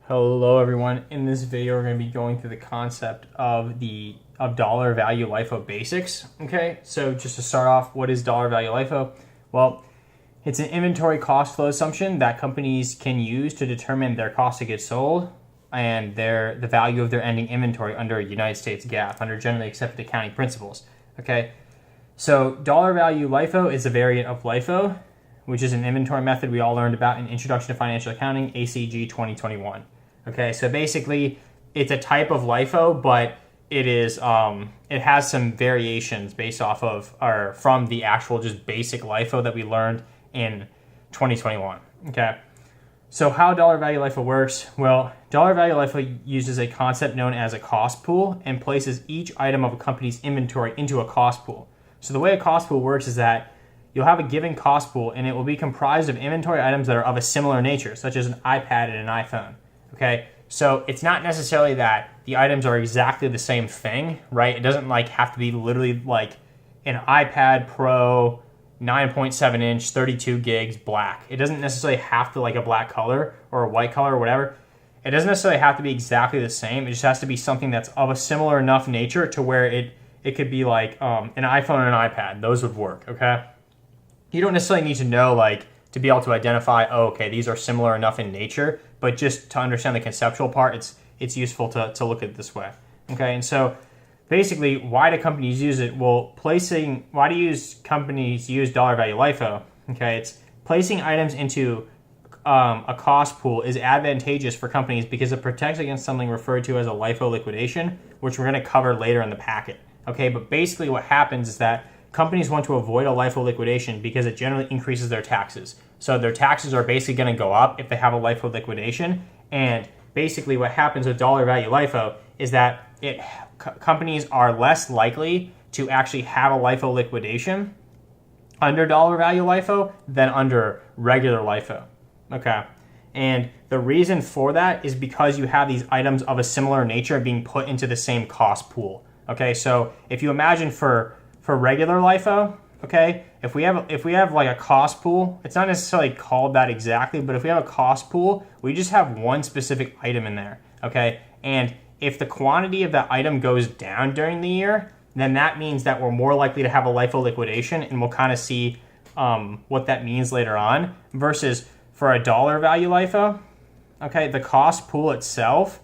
Hello everyone. In this video we're going to be going through the concept of dollar value LIFO basics. Okay, so just to start off, what is dollar value LIFO? Well, it's an inventory cost flow assumption that companies can use to determine their cost of goods sold and the value of their ending inventory under United States GAAP, under generally accepted accounting principles. Okay, so dollar value LIFO is a variant of LIFO, which is an inventory method we all learned about in Introduction to Financial Accounting, ACG 2021. Okay, so basically it's a type of LIFO, but it has some variations based off of or from the actual just basic LIFO that we learned in 2021. Okay, so how dollar value LIFO works? Well, dollar value LIFO uses a concept known as a cost pool and places each item of a company's inventory into a cost pool. So the way a cost pool works is that you'll have a given cost pool and it will be comprised of inventory items that are of a similar nature, such as an iPad and an iPhone. Okay, so it's not necessarily that the items are exactly the same thing, right? It doesn't have to be literally like an iPad Pro 9.7 inch, 32 gigs, black. It doesn't necessarily have to like a black color or a white color or whatever. It doesn't necessarily have to be exactly the same. It just has to be something that's of a similar enough nature to where it could be like an iPhone and an iPad. Those would work, okay? You don't necessarily need to know to be able to identify, oh, okay, these are similar enough in nature, but just to understand the conceptual part, it's useful to look at it this way. Okay, and so basically, why do companies use it? Well, why do companies use dollar value LIFO? Okay, it's placing items into a cost pool is advantageous for companies because it protects against something referred to as a LIFO liquidation, which we're going to cover later in the packet. Okay, but basically what happens is that companies want to avoid a LIFO liquidation because it generally increases their taxes. So their taxes are basically going to go up if they have a LIFO liquidation. And basically what happens with dollar value LIFO is that companies are less likely to actually have a LIFO liquidation under dollar value LIFO than under regular LIFO. Okay. And the reason for that is because you have these items of a similar nature being put into the same cost pool. Okay, so if you imagine for regular LIFO, okay, if we have like a cost pool, it's not necessarily called that exactly, but if we have a cost pool, we just have one specific item in there, okay? And if the quantity of that item goes down during the year, then that means that we're more likely to have a LIFO liquidation, and we'll kind of see what that means later on, versus for a dollar value LIFO, okay, the cost pool itself,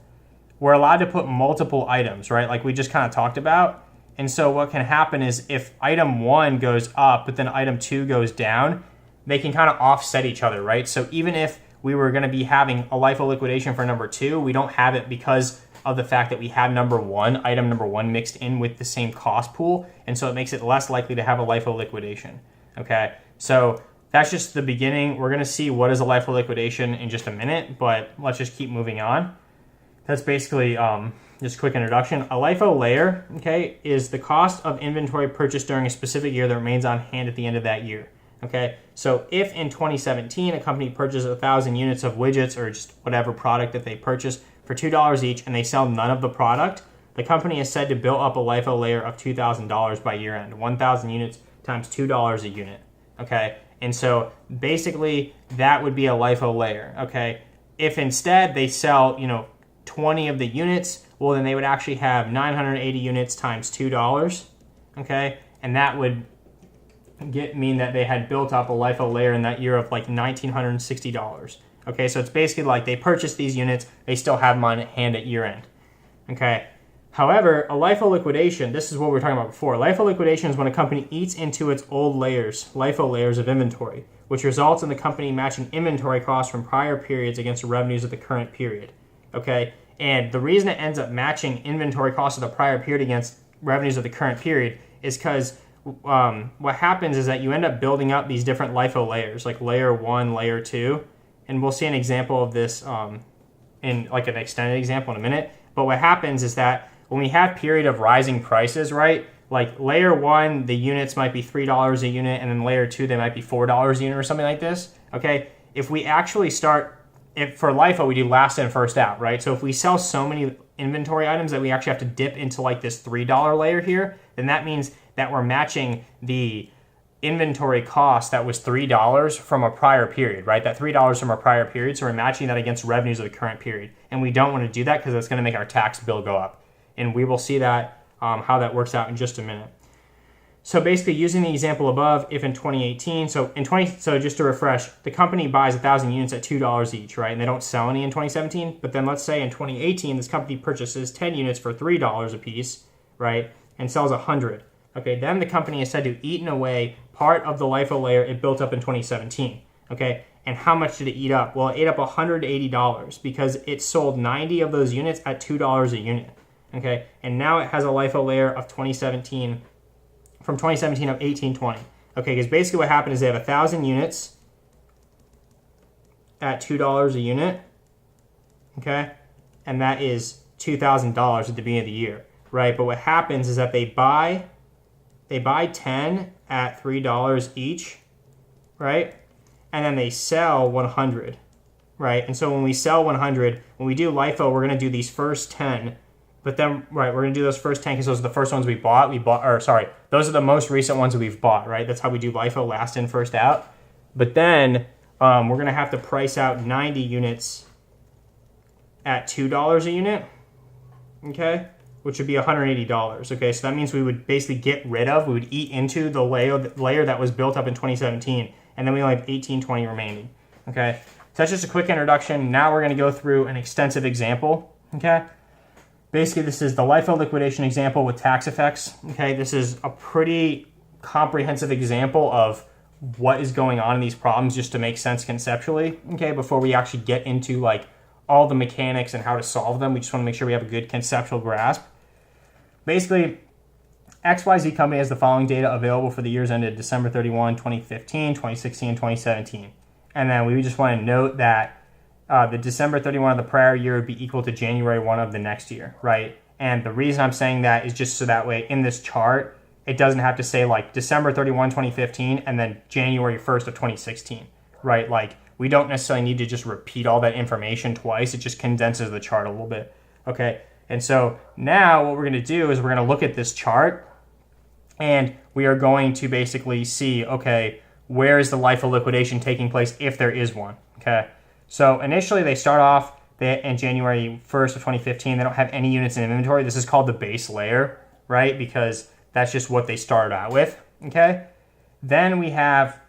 we're allowed to put multiple items, right? Like we just kind of talked about. And so what can happen is if item 1 goes up, but then item 2 goes down, they can kind of offset each other, right? So even if we were going to be having a LIFO liquidation for number 2, we don't have it because of the fact that we have item number one mixed in with the same cost pool. And so it makes it less likely to have a LIFO liquidation, okay? So that's just the beginning. We're going to see what is a LIFO liquidation in just a minute, but let's just keep moving on. That's basically just a quick introduction. A LIFO layer, okay, is the cost of inventory purchased during a specific year that remains on hand at the end of that year. Okay, so if in 2017 a company purchases 1,000 units of widgets or just whatever product that they purchase for $2 each and they sell none of the product, the company is said to build up a LIFO layer of $2,000 by year end. 1,000 units times $2 a unit. Okay, and so basically that would be a LIFO layer. Okay, if instead they sell 20 of the units, well then they would actually have 980 units times $2, okay? And that would mean that they had built up a LIFO layer in that year of like $1,960. Okay, so it's basically like they purchased these units, they still have them on hand at year end. Okay, however, a LIFO liquidation, this is what we were talking about before. LIFO liquidation is when a company eats into its old layers, LIFO layers of inventory, which results in the company matching inventory costs from prior periods against the revenues of the current period. Okay, and the reason it ends up matching inventory costs of the prior period against revenues of the current period is because what happens is that you end up building up these different LIFO layers, like layer 1, layer 2, and we'll see an example of this in like an extended example in a minute. But what happens is that when we have period of rising prices, right, like layer 1, the units might be $3 a unit, and then layer 2, they might be $4 a unit or something like this, okay? If we actually for LIFO, we do last in, first out, right? So if we sell so many inventory items that we actually have to dip into like this $3 layer here, then that means that we're matching the inventory cost that was $3 from a prior period, right? That $3 from a prior period. So we're matching that against revenues of the current period. And we don't want to do that because that's going to make our tax bill go up. And we will see that, how that works out in just a minute. So basically using the example above, if in 2018, so just to refresh, the company buys 1,000 units at $2 each, right? And they don't sell any in 2017. But then let's say in 2018, this company purchases 10 units for $3 a piece, right? And sells 100. Okay, then the company is said to have eaten away part of the LIFO layer it built up in 2017. Okay, and how much did it eat up? Well, it ate up $180 because it sold 90 of those units at $2 a unit. Okay, and now it has a LIFO layer of 2017, from 2017 of 1820. Okay, because basically what happened is they have 1,000 units at $2 a unit. Okay, and that is $2,000 at the beginning of the year, right? But what happens is that they buy 10 at $3 each, right? And then they sell 100, right? And so when we sell 100, when we do LIFO, we're going to do these first 10. But then, right, we're going to do those first 10 because those are the first ones we bought. Those are the most recent ones that we've bought, right? That's how we do LIFO, last in, first out. But then we're going to have to price out 90 units at $2 a unit, okay? Which would be $180, okay? So that means we would basically we would eat into the layer that was built up in 2017, and then we only have 1820 remaining, okay? So that's just a quick introduction. Now we're gonna go through an extensive example, okay? Basically, this is the LIFO liquidation example with tax effects, okay? This is a pretty comprehensive example of what is going on in these problems just to make sense conceptually, okay? Before we actually get into like all the mechanics and how to solve them, we just wanna make sure we have a good conceptual grasp. Basically, XYZ company has the following data available for the years ended December 31, 2015, 2016, and 2017. And then we just want to note that the December 31 of the prior year would be equal to January 1 of the next year, right? And the reason I'm saying that is just so that way in this chart, it doesn't have to say like December 31, 2015, and then January 1st of 2016, right? Like we don't necessarily need to just repeat all that information twice. It just condenses the chart a little bit, okay? And so now what we're going to do is we're going to look at this chart and we are going to basically see, okay, where is the LIFO liquidation taking place if there is one, okay? So initially they start off in January 1st of 2015. They don't have any units in inventory. This is called the base layer, right? Because that's just what they started out with, okay? Then we have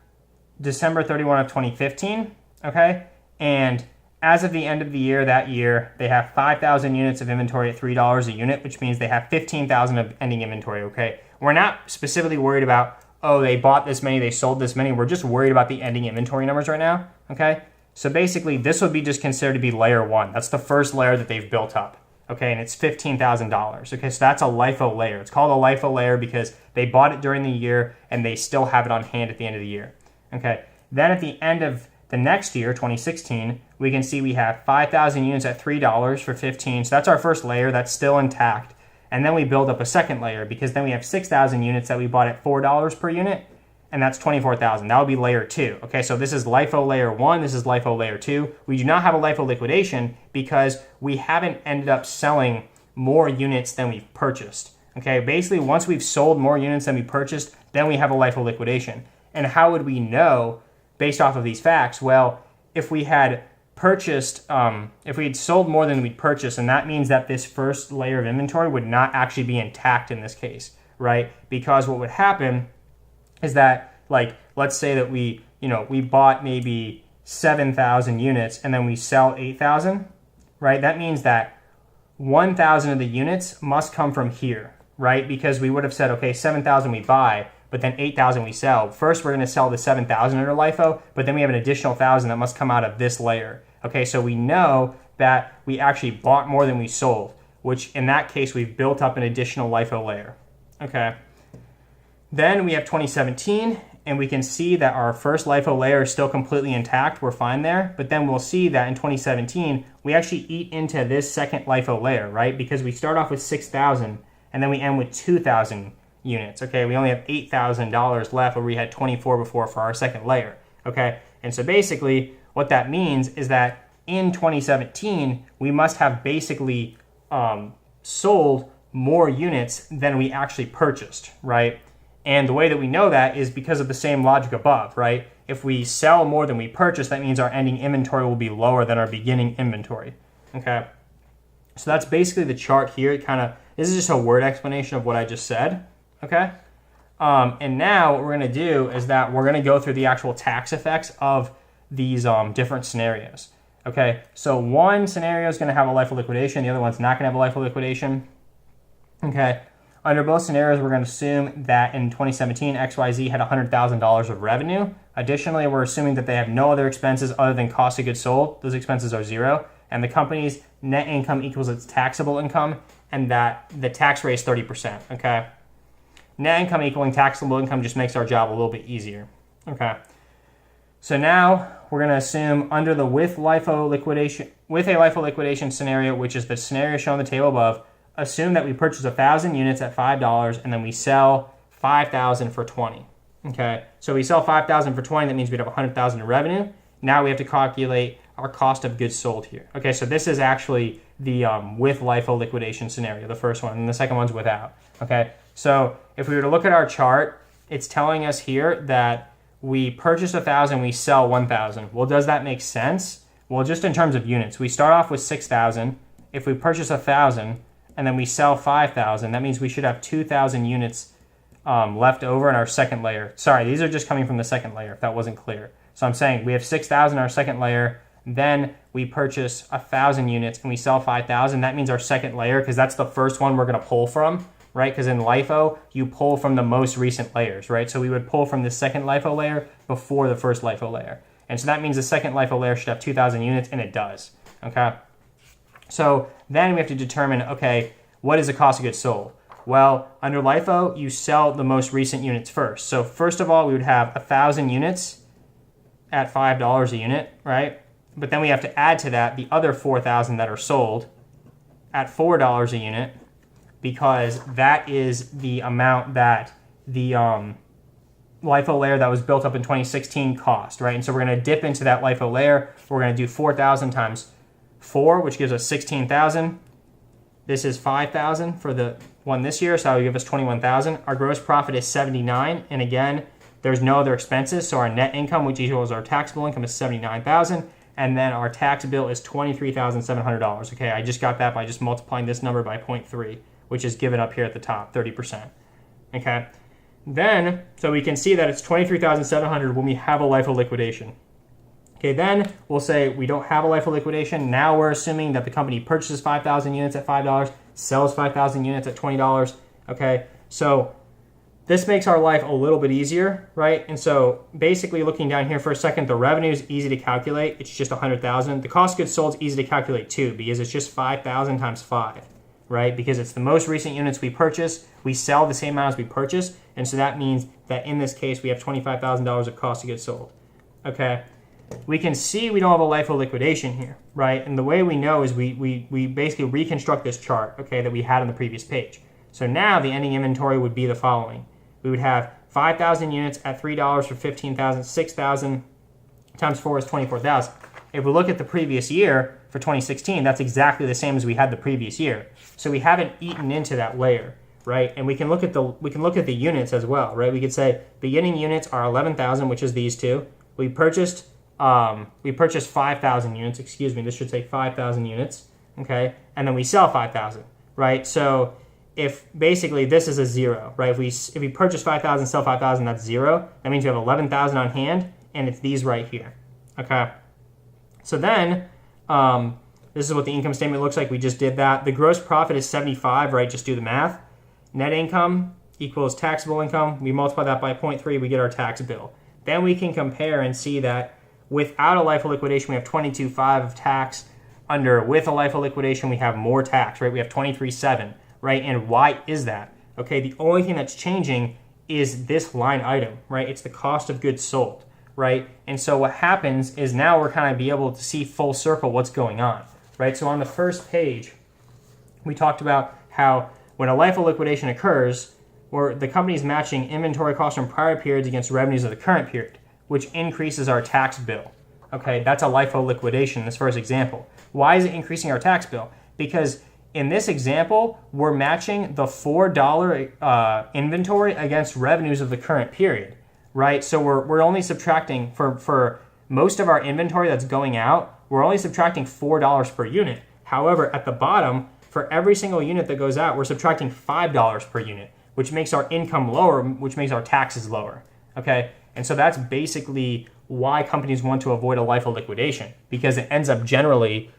December 31 of 2015, okay? And as of the end of the year, that year, they have 5,000 units of inventory at $3 a unit, which means they have 15,000 of ending inventory, okay? We're not specifically worried about, oh, they bought this many, they sold this many. We're just worried about the ending inventory numbers right now, okay? So basically, this would be just considered to be layer one. That's the first layer that they've built up, okay? And it's $15,000, okay? So that's a LIFO layer. It's called a LIFO layer because they bought it during the year and they still have it on hand at the end of the year, okay? Then at the end of the next year, 2016, we can see we have 5,000 units at $3 for 15. So that's our first layer. That's still intact. And then we build up a second layer because then we have 6,000 units that we bought at $4 per unit, and that's 24,000. That would be layer two. Okay, so this is LIFO layer one. This is LIFO layer two. We do not have a LIFO liquidation because we haven't ended up selling more units than we've purchased. Okay, basically once we've sold more units than we purchased, then we have a LIFO liquidation. And how would we know based off of these facts? Well, if we had purchased, if we had sold more than we'd purchased, and that means that this first layer of inventory would not actually be intact in this case, right? Because what would happen is that, like, let's say that we bought maybe 7,000 units and then we sell 8,000, right? That means that 1,000 of the units must come from here, right? Because we would have said, okay, 7,000 we buy, but then 8,000 we sell. First, we're going to sell the 7,000 under LIFO, but then we have an additional 1,000 that must come out of this layer. Okay, so we know that we actually bought more than we sold, which in that case, we've built up an additional LIFO layer. Okay. Then we have 2017, and we can see that our first LIFO layer is still completely intact. We're fine there. But then we'll see that in 2017, we actually eat into this second LIFO layer, right? Because we start off with 6,000, and then we end with 2,000 units. Okay, we only have $8,000 left where we had 24 before for our second layer. Okay, and so basically what that means is that in 2017, we must have basically sold more units than we actually purchased, right? And the way that we know that is because of the same logic above, right? If we sell more than we purchase, that means our ending inventory will be lower than our beginning inventory, okay? So that's basically the chart here. This is just a word explanation of what I just said, okay? And now what we're gonna do is that we're gonna go through the actual tax effects of these different scenarios, okay? So one scenario is gonna have a LIFO liquidation, the other one's not gonna have a LIFO liquidation, okay? Under both scenarios, we're going to assume that in 2017, XYZ had $100,000 of revenue. Additionally, we're assuming that they have no other expenses other than cost of goods sold. Those expenses are zero. And the company's net income equals its taxable income, and that the tax rate is 30%, okay? Net income equaling taxable income just makes our job a little bit easier, okay? So now we're going to assume under the with a LIFO liquidation scenario, which is the scenario shown on the table above, assume that we purchase 1,000 units at $5 and then we sell 5,000 for 20. Okay, so we sell 5,000 for 20, that means we'd have 100,000 in revenue. Now we have to calculate our cost of goods sold here. Okay, so this is actually the with LIFO liquidation scenario, the first one, and the second one's without. Okay, so if we were to look at our chart, it's telling us here that we purchase 1,000, we sell 1,000. Well, does that make sense? Well, just in terms of units, we start off with 6,000. If we purchase 1,000, and then we sell 5,000, that means we should have 2,000 units left over in our second layer. Sorry, these are just coming from the second layer, if that wasn't clear. So I'm saying we have 6,000 in our second layer, then we purchase 1,000 units and we sell 5,000. That means our second layer, because that's the first one we're gonna pull from, right? Because in LIFO, you pull from the most recent layers, right? So we would pull from the second LIFO layer before the first LIFO layer. And so that means the second LIFO layer should have 2,000 units, and it does, okay? So then we have to determine, okay, what is the cost of goods sold? Well, under LIFO, you sell the most recent units first. So first of all, we would have 1,000 units at $5 a unit, right? But then we have to add to that the other 4,000 that are sold at $4 a unit, because that is the amount that the LIFO layer that was built up in 2016 cost, right? And so we're going to dip into that LIFO layer. We're going to do 4,000 times 4, which gives us 16,000. This is 5,000 for the one this year, so that would give us 21,000. Our gross profit is 79, and again, there's no other expenses, so our net income, which equals our taxable income, is 79,000, and then our tax bill is $23,700. Okay, I just got that by just multiplying this number by 0.3, which is given up here at the top, 30%. Okay, then, so we can see that it's 23,700 when we have a LIFO liquidation. Okay, then we'll say we don't have a LIFO liquidation. Now we're assuming that the company purchases 5,000 units at $5, sells 5,000 units at $20. Okay, so this makes our life a little bit easier, right? And so basically looking down here for a second, the revenue is easy to calculate. It's just 100,000. The cost of goods sold is easy to calculate too, because it's just 5,000 times 5, right? Because it's the most recent units we purchase. We sell the same amount as we purchase. And so that means that in this case, we have $25,000 of cost of goods sold. Okay. We can see we don't have a LIFO liquidation here, right? And the way we know is we basically reconstruct this chart, okay, that we had on the previous page. So now the ending inventory would be the following. We would have 5,000 units at $3 for 15,000, 6,000 times 4 is 24,000. If we look at the previous year for 2016, that's exactly the same as we had the previous year. So we haven't eaten into that layer, right? And we can look at the units as well, right? We could say beginning units are 11,000, which is these two. We purchased 5,000 units, excuse me, this should say 5,000 units, okay? And then we sell 5,000, right? So if basically this is a 0, right? If we purchase 5,000, sell 5,000, that's 0. That means you have 11,000 on hand, and it's these right here, okay? So then, this is what the income statement looks like. We just did that. The gross profit is 75, right? Just do the math. Net income equals taxable income. We multiply that by 0.3, we get our tax bill. Then we can compare and see that without a LIFO liquidation, we have 22.5 of tax. With a LIFO liquidation, we have more tax, right? We have 23.7, right? And why is that? Okay, the only thing that's changing is this line item, right? It's the cost of goods sold, right? And so what happens is now we're kind of be able to see full circle what's going on, right? So on the first page, we talked about how when a LIFO liquidation occurs, where the company's matching inventory costs from prior periods against revenues of the current period, which increases our tax bill. Okay, that's a LIFO liquidation in this first example. Why is it increasing our tax bill? Because in this example, we're matching the $4 inventory against revenues of the current period, right? So we're only subtracting, for most of our inventory that's going out, we're only subtracting $4 per unit. However, at the bottom, for every single unit that goes out, we're subtracting $5 per unit, which makes our income lower, which makes our taxes lower, okay? And so that's basically why companies want to avoid a LIFO liquidation, because it ends up generally,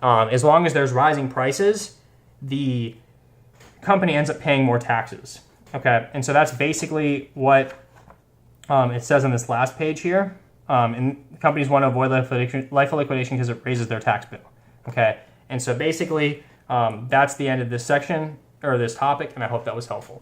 as long as there's rising prices, the company ends up paying more taxes, okay? And so that's basically what it says on this last page here. And companies want to avoid LIFO liquidation because it raises their tax bill, okay? And so basically, that's the end of this section, or this topic, and I hope that was helpful.